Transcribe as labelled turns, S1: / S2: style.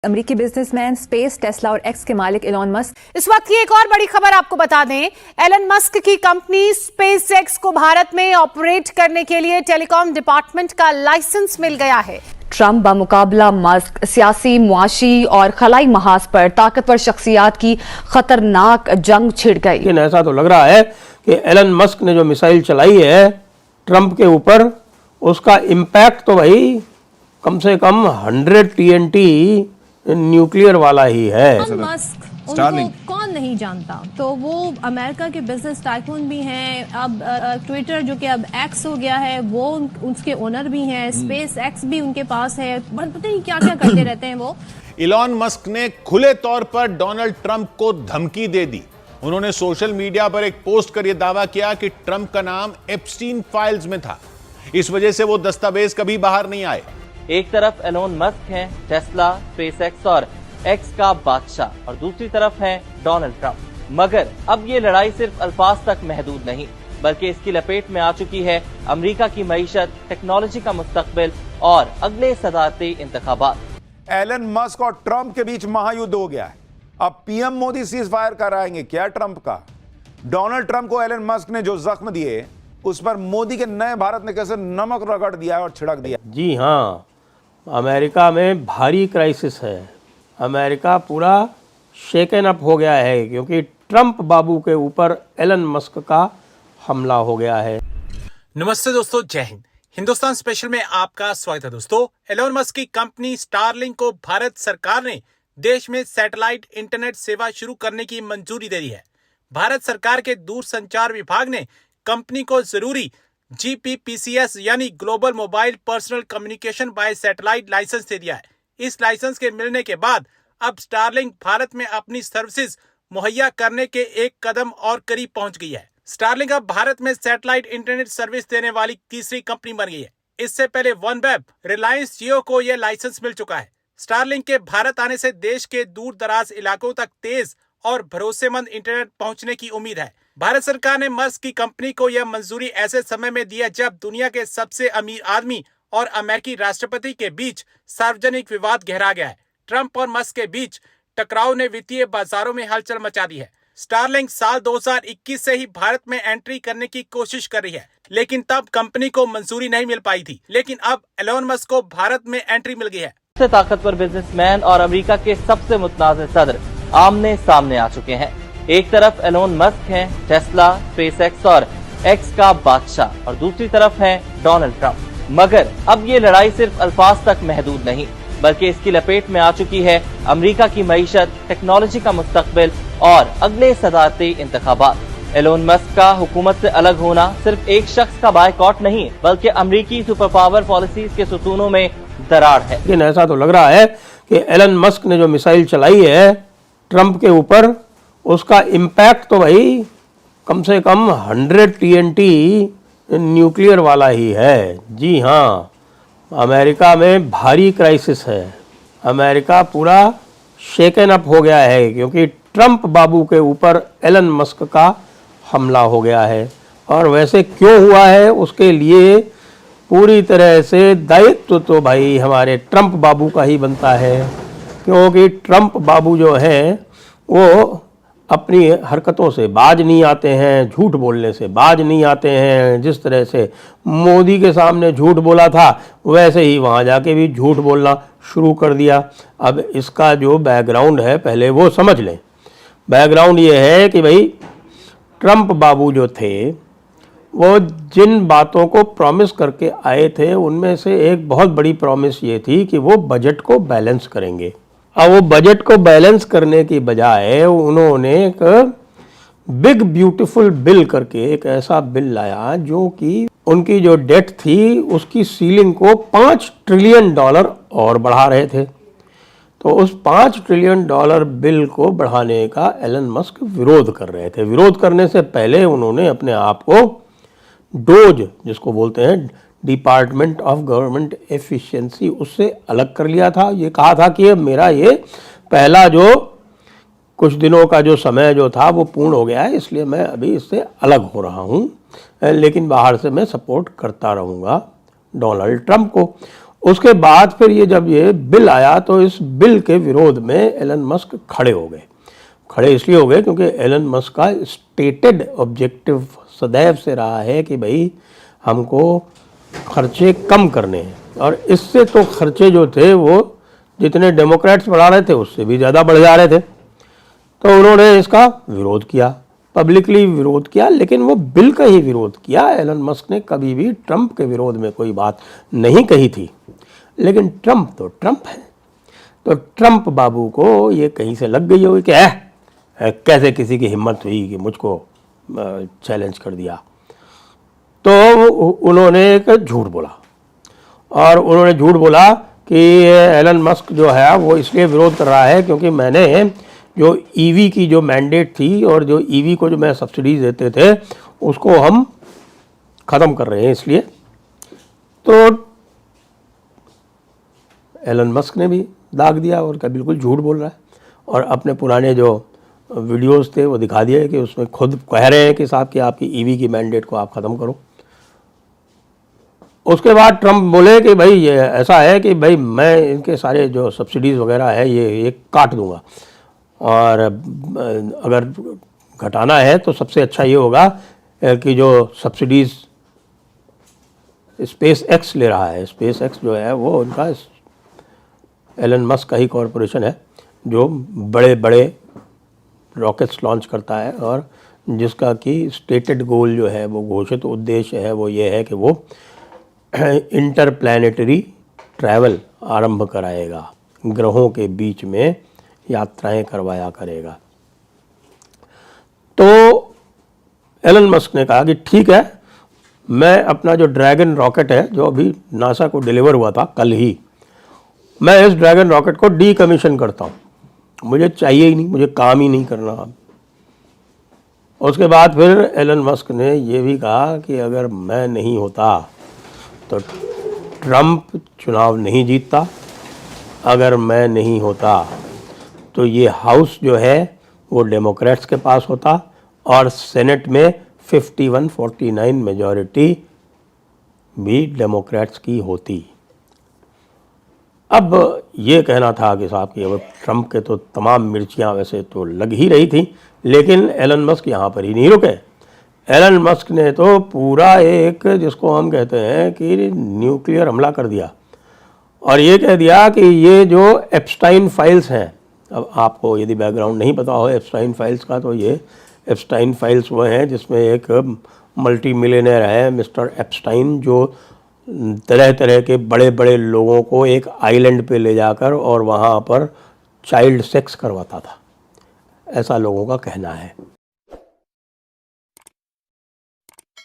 S1: अमेरिकी businessman, space, Tesla और x के मालिक एलन मस्क।
S2: इस वक्त की एक और बड़ी खबर आपको बता दें, एलन मस्क की कंपनी स्पेस एक्स को भारत में ऑपरेट करने के लिए टेलीकॉम डिपार्टमेंट का लाइसेंस मिल गया है।
S1: ट्रंप बमुकाबला मस्क सियासी, मुआशी और खलाई महाज पर ताकतवर शख्सियात की खतरनाक जंग छिड़ गई।
S3: लेकिन ऐसा तो लग रहा है कि एलन मस्क ने जो मिसाइल चलाई है ट्रंप के ऊपर, उसका इम्पैक्ट तो भाई कम से कम 100 TNT न्यूक्लियर वाला ही है।
S4: मस्क उनको कौन नहीं जानता, तो वो अमेरिका के बिजनेस टाइकून भी हैं। अब ट्विटर जो कि अब एक्स हो गया है, वो उसके ओनर भी हैं। स्पेस एक्स भी उनके पास है। पता नहीं क्या क्या करते रहते हैं वो।
S5: इलॉन मस्क ने खुले तौर पर डोनाल्ड ट्रंप को धमकी दे दी। उन्होंने सोशल मीडिया पर एक पोस्ट कर यह दावा किया कि ट्रंप का नाम एप्स्टीन फाइल्स में था, इस वजह से वो दस्तावेज कभी बाहर नहीं आए।
S6: एक तरफ एलोन मस्क हैं, टेस्ला, स्पेसएक्स और एक्स का बादशाह, और दूसरी तरफ हैं डोनाल्ड ट्रंप। मगर अब ये लड़ाई सिर्फ अल्फाज तक महदूद नहीं, बल्कि इसकी लपेट में आ चुकी है अमेरिका की मईशत, टेक्नोलॉजी का मुस्तकबिल और अगले सदारती इंतखाबात।
S7: एलन मस्क और ट्रंप के बीच महायुद्ध हो गया है। अब पीएम मोदी सीज फायर कराएंगे क्या ट्रंप का? डोनाल्ड ट्रंप को एलन मस्क ने जो जख्म दिए, उस पर मोदी के नए भारत ने कैसे नमक रगड़ दिया और छिड़क दिया।
S3: जी हाँ, अमेरिका में भारी क्राइसिस है। अमेरिका पूरा शेकन अप हो गया है क्योंकि ट्रंप बाबू के ऊपर एलन मस्क का हमला हो गया है।
S8: नमस्ते दोस्तों, जय हिंद। हिंदुस्तान स्पेशल में आपका स्वागत है। दोस्तों, एलन मस्क की कंपनी स्टारलिंक को भारत सरकार ने देश में सैटेलाइट इंटरनेट सेवा शुरू करने की मंजूरी दे दी है। भारत सरकार के दूरसंचार विभाग ने कंपनी को जरूरी GPPCS यानी global mobile personal communication by satellite license दे दिया है। इस लाइसेंस के मिलने के बाद अब स्टारलिंक भारत में अपनी सर्विसेज मुहैया करने के एक कदम और करीब पहुंच गई है। स्टारलिंक अब भारत में सैटेलाइट इंटरनेट सर्विस देने वाली तीसरी कंपनी बन गई है। इससे पहले वनवेब, रिलायंस जियो को यह लाइसेंस मिल चुका है। स्टारलिंक के भारत आने से देश के दूर दराज इलाकों तक तेज और भरोसेमंद इंटरनेट पहुंचने की उम्मीद है। भारत सरकार ने मस्क की कंपनी को यह मंजूरी ऐसे समय में दी है जब दुनिया के सबसे अमीर आदमी और अमेरिकी राष्ट्रपति के बीच सार्वजनिक विवाद गहरा गया है। ट्रंप और मस्क के बीच टकराव ने वित्तीय बाजारों में हलचल मचा दी है। स्टारलिंक साल 2021 से ही भारत में एंट्री करने की कोशिश कर रही है, लेकिन तब कंपनी को मंजूरी नहीं मिल पाई थी। लेकिन अब एलन मस्क को भारत में एंट्री मिल गई है।
S6: सबसे ताकतवर बिजनेसमैन और अमेरिका के सबसे मुतनाज़िर सदर आमने सामने आ चुके हैं। एक तरफ एलोन मस्क हैं, टेस्ला, स्पेसएक्स और एक्स का बादशाह, और दूसरी तरफ हैं डोनाल्ड ट्रंप। मगर अब ये लड़ाई सिर्फ अल्फाज तक महदूद नहीं, बल्कि इसकी लपेट में आ चुकी है अमेरिका की मईशत, टेक्नोलॉजी का मुस्तकबिल और अगले सदारती इंतखाबात। एलोन मस्क का हुकूमत से अलग होना सिर्फ एक शख्स का बायकॉट नहीं, बल्कि अमेरिकी सुपर पावर पॉलिसीज के सुतूनों में दरार है।
S3: लेकिन ऐसा तो लग रहा है कि एलन मस्क ने जो मिसाइल चलाई है ट्रंप के ऊपर, उसका इम्पैक्ट तो भाई कम से कम 100 TNT न्यूक्लियर वाला ही है। जी हाँ, अमेरिका में भारी क्राइसिस है। अमेरिका पूरा शेकन अप हो गया है क्योंकि ट्रंप बाबू के ऊपर एलन मस्क का हमला हो गया है। और वैसे क्यों हुआ है, उसके लिए पूरी तरह से दायित्व तो भाई हमारे ट्रंप बाबू का ही बनता है, क्योंकि ट्रंप बाबू जो हैं वो अपनी हरकतों से बाज नहीं आते हैं, झूठ बोलने से बाज नहीं आते हैं। जिस तरह से मोदी के सामने झूठ बोला था, वैसे ही वहाँ जाके भी झूठ बोलना शुरू कर दिया। अब इसका जो बैकग्राउंड है पहले वो समझ लें। बैकग्राउंड ये है कि भाई ट्रंप बाबू जो थे, वो जिन बातों को प्रॉमिस करके आए थे, उनमें से एक बहुत बड़ी प्रॉमिस ये थी कि वो बजट को बैलेंस करेंगे। अब वो बजट को बैलेंस करने की बजाय उन्होंने एक बिग ब्यूटीफुल बिल करके एक ऐसा बिल लाया जो कि उनकी जो डेट थी उसकी सीलिंग को $5 ट्रिलियन और बढ़ा रहे थे। तो उस $5 ट्रिलियन बिल को बढ़ाने का एलन मस्क विरोध कर रहे थे। विरोध करने से पहले उन्होंने अपने आप को डोज, जिसको बोलते हैं डिपार्टमेंट ऑफ गवर्नमेंट एफिशिएंसी, उससे अलग कर लिया था। ये कहा था कि मेरा ये पहला जो कुछ दिनों का जो समय जो था वो पूर्ण हो गया है, इसलिए मैं अभी इससे अलग हो रहा हूँ, लेकिन बाहर से मैं सपोर्ट करता रहूँगा डोनाल्ड ट्रंप को। उसके बाद फिर ये जब ये बिल आया तो इस बिल के विरोध में एलन मस्क खड़े हो गए। खड़े इसलिए हो गए क्योंकि एलन मस्क का स्टेटेड ऑब्जेक्टिव सदैव से रहा है कि भाई हमको खर्चे कम करने हैं, और इससे तो खर्चे जो थे वो जितने डेमोक्रेट्स बढ़ा रहे थे उससे भी ज़्यादा बढ़ जा रहे थे। तो उन्होंने इसका विरोध किया, पब्लिकली विरोध किया, लेकिन वो बिल का ही विरोध किया। एलन मस्क ने कभी भी ट्रंप के विरोध में कोई बात नहीं कही थी, लेकिन ट्रंप तो ट्रंप है। तो ट्रंप बाबू को ये कहीं से लग गई होगी कि कैसे किसी की हिम्मत हुई कि मुझको चैलेंज कर दिया। तो उन्होंने एक झूठ बोला, और उन्होंने झूठ बोला कि एलन मस्क जो है वो इसलिए विरोध कर रहा है क्योंकि मैंने जो ईवी की जो मैंडेट थी और जो ईवी को जो मैं सब्सिडीज देते थे उसको हम ख़त्म कर रहे हैं इसलिए। तो एलन मस्क ने भी दाग दिया और क्या बिल्कुल झूठ बोल रहा है, और अपने पुराने जो वीडियोस थे वो दिखा दिए कि उसमें खुद कह रहे हैं कि साहब कि आपकी ईवी की मैंडेट को आप ख़त्म करो। उसके बाद ट्रंप बोले कि भाई ये ऐसा है कि भाई मैं इनके सारे जो सब्सिडीज़ वगैरह है ये काट दूंगा, और अगर घटाना है तो सबसे अच्छा ये होगा कि जो सब्सिडीज़ स्पेस एक्स ले रहा है, स्पेस एक्स जो है वो उनका एलन मस्क का ही कॉरपोरेशन है जो बड़े बड़े रॉकेट्स लॉन्च करता है, और जिसका कि स्टेटेड गोल जो है वो घोषित उद्देश्य है वो ये है कि वो इंटरप्लैनेटरी ट्रैवल आरंभ कराएगा, ग्रहों के बीच में यात्राएं करवाया करेगा। तो एलन मस्क ने कहा कि ठीक है, मैं अपना जो ड्रैगन रॉकेट है जो अभी नासा को डिलीवर हुआ था कल ही, मैं इस ड्रैगन रॉकेट को डीकमीशन करता हूँ, मुझे चाहिए ही नहीं, मुझे काम ही नहीं करना। उसके बाद फिर एलन मस्क ने ये भी कहा कि अगर मैं नहीं होता तो ट्रंप चुनाव नहीं जीतता, अगर मैं नहीं होता तो ये हाउस जो है वो डेमोक्रेट्स के पास होता, और सेनेट में 51-49 मेजॉरिटी भी डेमोक्रेट्स की होती। अब ये कहना था कि साहब कि अब ट्रंप के तो तमाम मिर्चियां वैसे तो लग ही रही थी, लेकिन एलन मस्क यहाँ पर ही नहीं रुके। एलन मस्क ने तो पूरा एक जिसको हम कहते हैं कि न्यूक्लियर हमला कर दिया, और ये कह दिया कि ये जो एप्स्टाइन फाइल्स हैं, अब आपको यदि बैकग्राउंड नहीं पता हो एप्स्टाइन फाइल्स का, तो ये एप्स्टाइन फाइल्स वो हैं जिसमें एक मल्टी मिलियनेयर है मिस्टर एप्स्टाइन, जो तरह तरह के बड़े बड़े लोगों को एक आइलैंड पे ले जाकर और वहाँ पर चाइल्ड सेक्स करवाता था, ऐसा लोगों का कहना है।